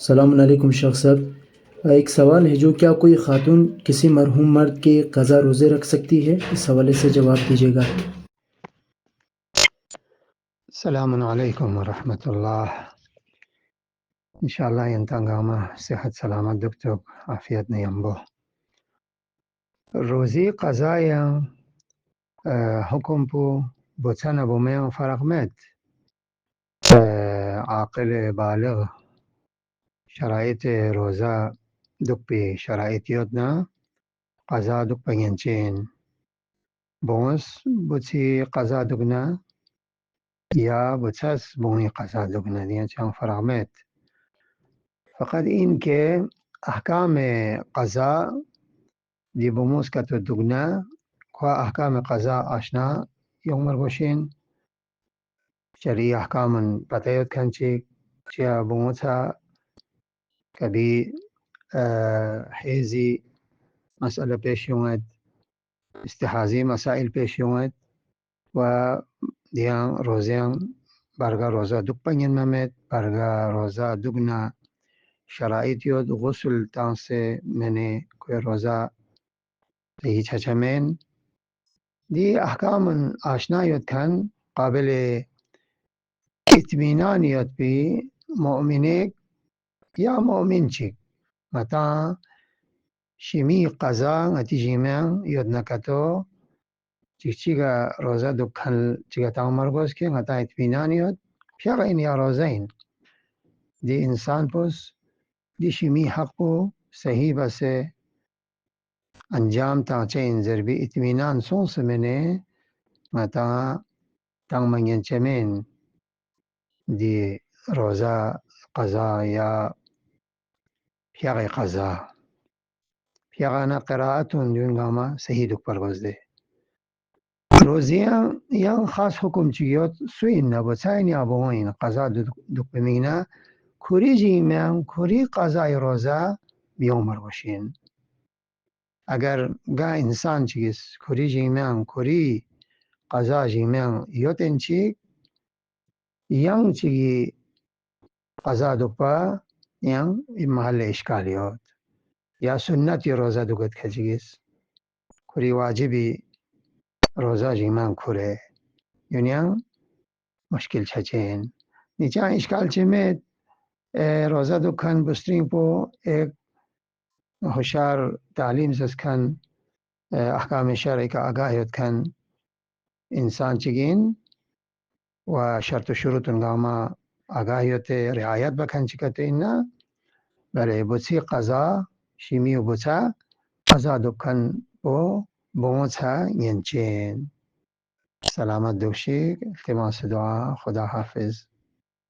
السلام علیکم شیخ صاحب، ایک سوال ہے جو کیا کوئی خاتون کسی مرحوم مرد کے قضا روزے رکھ سکتی ہے؟ اس حوالے سے جواب دیجیے گا۔ السلام علیکم ورحمۃ اللہ. انشاءاللہ ینتانگاما صحت سلامت دکتوک عافیت نیمبو روزی قضایا حکم پو بوتسانا بومeo فرق met عاقل بالغ شرایط روزا دک پی شرایط یودنا قضا دک پنگنچین بونس بوتسی قضا دگنا یا بوتساس بونی قضا دگنا دیا چان فرق met. فقط این که احکام قضا دی بوموس کتو دگنا kwa احکام قضا آشنا یوم مرگوشین شرعی احکام پتایت کنچی چیا بوموسا کبھی حیزی مسئلہ پیش یومد استحاضی مسائل پیش یومد و دیان روزیان برگا روزا دک پنگن ممید برگا روزا دگنا شرائط یود غسل تان سے میں نے کوئی روزہ صحیح چھچمین دی احکام آشنا یود کھن قابل اطمینان یود پی مؤمنیک یا مؤمن چک متا شمی قضا اتی جیمیان یود نکتو چک چیگا روزہ دکھن چیگا تاو مرگوز کے متا اطمینان یود پیغین یا روزین دی انسان پوس دی شمی حق کو صحیح بسے انجام تا چین ضربی اطمینان سونس میں نے متا تنگ منگین چمین دی روزہ قضا یا پیغ قضا پیغانا قراءتون دیونگاما صحیح دک پرگوز دے روزیاں یا خاص حکم چیوت سوئین نبو سائن یا بوئین قضا دک پمینا کوری جیمیان کوری قضا روزہ بیوم مرگوشین اگر گا انسان چیز کوری جیمیان کوری قضا جیمیان یوتن چیک ینگ چیگی قضا دپا ینگ محل اشکالیات یا سنتی روزہ دگت کھچیگیس کوری واجبی روزہ جیمان کھورے یونیان مشکل چھچین نیچان اشکال چمیت روزہ دکھن بسترین پو ایک ہوشار تعلیم سسکن احکام شرعی کا آگاہیت کن انسان چگین و شرط و شروط انگاما آگاہیت رعایت بکن چکتے اینا بلے بوچی قضا شیمی و بوچا قضا دکھن پو بوچا ینچین سلامت دوشی التماس دعا خدا حافظ.